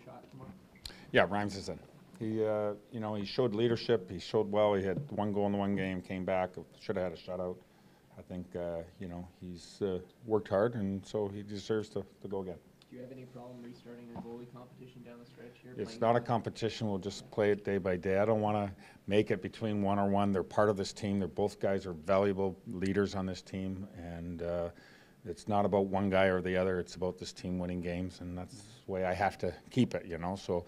shot tomorrow? Yeah, Rhymes is in. He, you know, he showed leadership. He showed well. He had one goal in the one game, came back, should have had a shutout. I think, you know, he's worked hard, and so he deserves to go again. Do you have any problem restarting a goalie competition down the stretch here? It's not a competition. We'll just play it day by day. I don't want to make it between one or one. They're part of this team. They're both guys are valuable leaders on this team, and it's not about one guy or the other. It's about this team winning games, and that's the way I have to keep it, you know. So,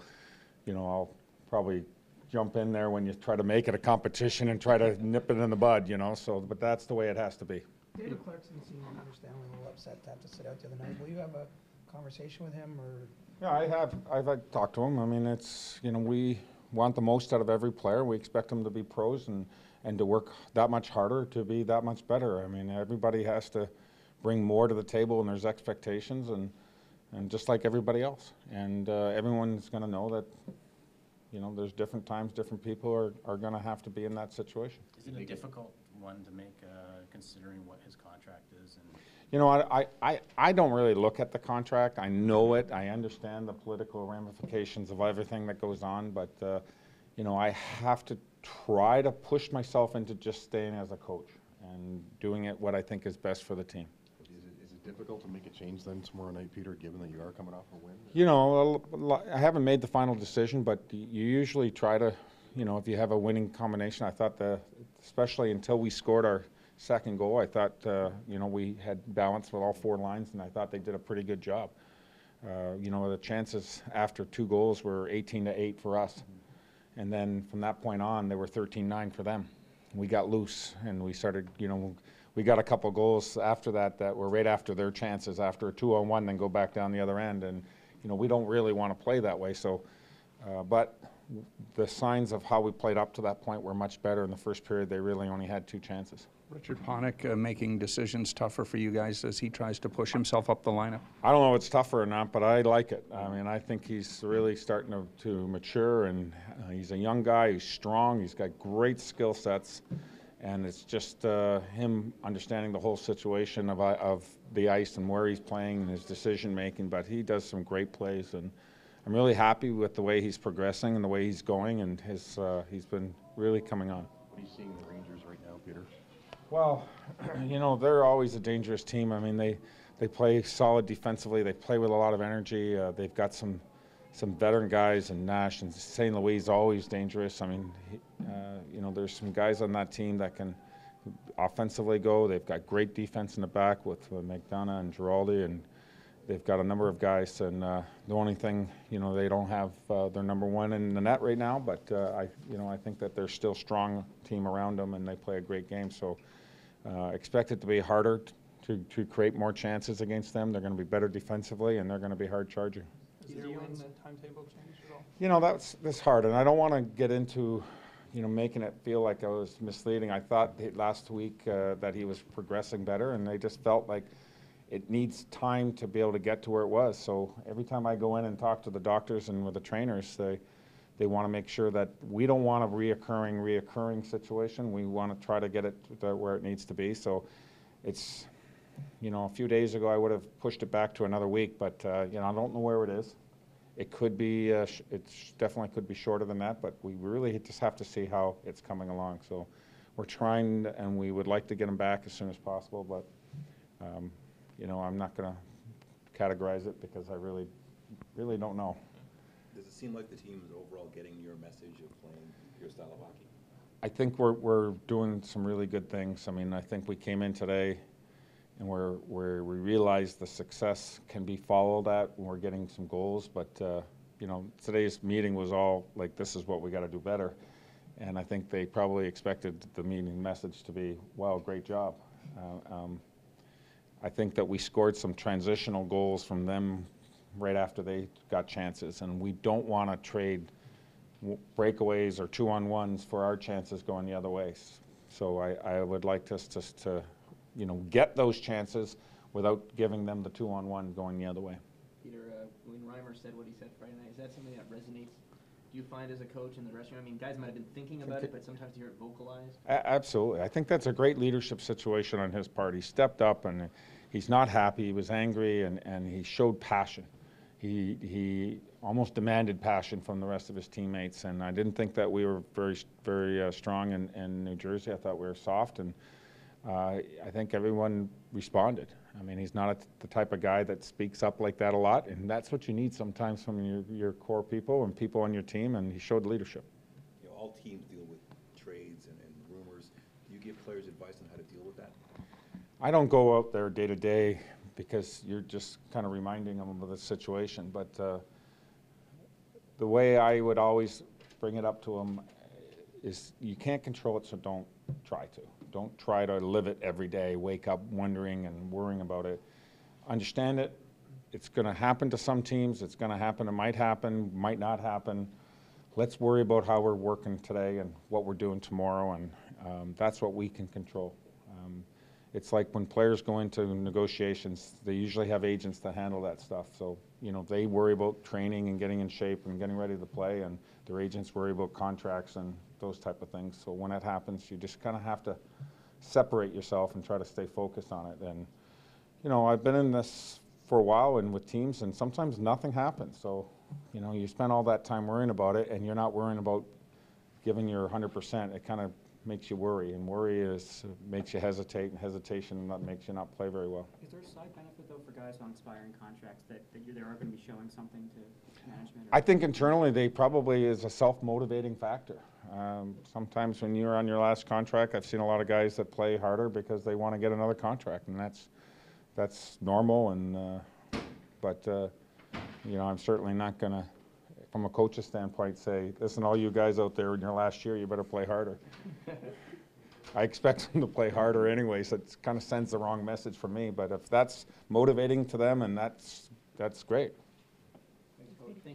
you know, I'll probably jump in there when you try to make it a competition and try to nip it in the bud, you know. So, but that's the way it has to be. David Clarkson seemed understandably a little upset to have to sit out the other night. Will you have a conversation with him, or? Yeah, I have. I've talked to him. I mean, it's, you know, we want the most out of every player. We expect them to be pros and to work that much harder to be that much better. I mean, everybody has to bring more to the table, and there's expectations, and just like everybody else. And everyone's going to know that, you know, there's different times, different people are going to have to be in that situation. Is it a difficult one to make, considering what his contract is? And you know, I don't really look at the contract. I know it. I understand the political ramifications of everything that goes on, but, you know, I have to try to push myself into just staying as a coach and doing it what I think is best for the team. Is it difficult to make a change then tomorrow night, Peter, given that you are coming off a win? You know, I haven't made the final decision, but you usually try to, you know, if you have a winning combination. I thought especially until we scored our second goal, I thought, you know, we had balance with all four lines, and I thought they did a pretty good job. You know, the chances after two goals were 18-8 for us. And then from that point on, they were 13-9 for them. We got loose, and we started, you know, we got a couple goals after that were right after their chances, after a 2-on-1, then go back down the other end. And, you know, we don't really want to play that way. So, but the signs of how we played up to that point were much better. In the first period, they really only had two chances. Richard Panik making decisions tougher for you guys as he tries to push himself up the lineup? I don't know if it's tougher or not, but I like it. I mean, I think he's really starting to mature, and he's a young guy. He's strong. He's got great skill sets, and it's just him understanding the whole situation of the ice and where he's playing and his decision making. But he does some great plays, and I'm really happy with the way he's progressing and the way he's going, and he's been really coming on. What are you seeing in the Rangers right now, Peter? Well, you know, they're always a dangerous team. I mean, they play solid defensively. They play with a lot of energy. They've got some veteran guys, and Nash and St. Louis is always dangerous. I mean, you know, there's some guys on that team that can offensively go. They've got great defense in the back with McDonough and Giraldi, and they've got a number of guys. And the only thing, you know, they don't have their number one in the net right now, but you know, I think that they're still a strong team around them, and they play a great game. So expect it to be harder to create more chances against them. They're going to be better defensively, and they're going to be hard charging. Has the timetable changed at all? You know, that's hard, and I don't want to get into, you know, making it feel like I was misleading. I thought last week that he was progressing better, and they just felt like it needs time to be able to get to where it was. So every time I go in and talk to the doctors and with the trainers, they want to make sure that we don't want a reoccurring situation. We want to try to get it to where it needs to be. So it's, you know, a few days ago I would have pushed it back to another week, but you know, I don't know where it is. It could be, it definitely could be shorter than that, but we really just have to see how it's coming along. So we're trying, and we would like to get him back as soon as possible, but you know, I'm not going to categorize it because I really don't know. Does it seem like the team is overall getting your message of playing your style of hockey? I think we're doing some really good things. I mean, I think we came in today and we realized the success can be followed at when we're getting some goals. But you know, today's meeting was all like, this is what we got to do better. And I think they probably expected the meeting message to be, wow, great job. I think that we scored some transitional goals from them right after they got chances, and we don't want to trade breakaways or 2-on-1s for our chances going the other way. So I would like us just to, you know, get those chances without giving them the 2-on-1 going the other way. Peter, when Reimer said what he said Friday night, is that something that resonates? Do you find as a coach in the dressing room? I mean, guys might have been thinking about it, but sometimes you hear it vocalized. Absolutely. I think that's a great leadership situation on his part. He stepped up, and he's not happy. He was angry, and he showed passion. he almost demanded passion from the rest of his teammates, and I didn't think that we were very strong in New Jersey. I thought we were soft, and I think everyone responded. I mean, he's not the type of guy that speaks up like that a lot, and that's what you need sometimes from your core people and people on your team, and he showed leadership. You know, all teams deal with trades and rumors. Do you give players advice on how to deal with that? I don't go out there day to day because you're just kind of reminding them of the situation, but the way I would always bring it up to them is you can't control it, so don't try to. Don't try to live it every day, wake up wondering and worrying about it. Understand it. It's going to happen to some teams. It's going to happen. It might happen, might not happen. Let's worry about how we're working today and what we're doing tomorrow, and that's what we can control. It's like when players go into negotiations, they usually have agents that handle that stuff. So, you know, they worry about training and getting in shape and getting ready to play, and their agents worry about contracts and those type of things. So when that happens, you just kind of have to separate yourself and try to stay focused on it. And, you know, I've been in this for a while and with teams, and sometimes nothing happens. So, you know, you spend all that time worrying about it, and you're not worrying about giving your 100%. It kind of makes you worry, and worry makes you hesitate, and hesitation makes you not play very well. Is there a side benefit, though, for guys on expiring contracts that they are going to be showing something to management? I think internally they probably is a self-motivating factor. Sometimes when you're on your last contract, I've seen a lot of guys that play harder because they want to get another contract, and that's normal. And but you know, I'm certainly not going to, from a coach's standpoint, say, listen, all you guys out there in your last year, you better play harder. I expect them to play harder anyway, so it kind of sends the wrong message for me. But if that's motivating to them, and that's great. Thank you.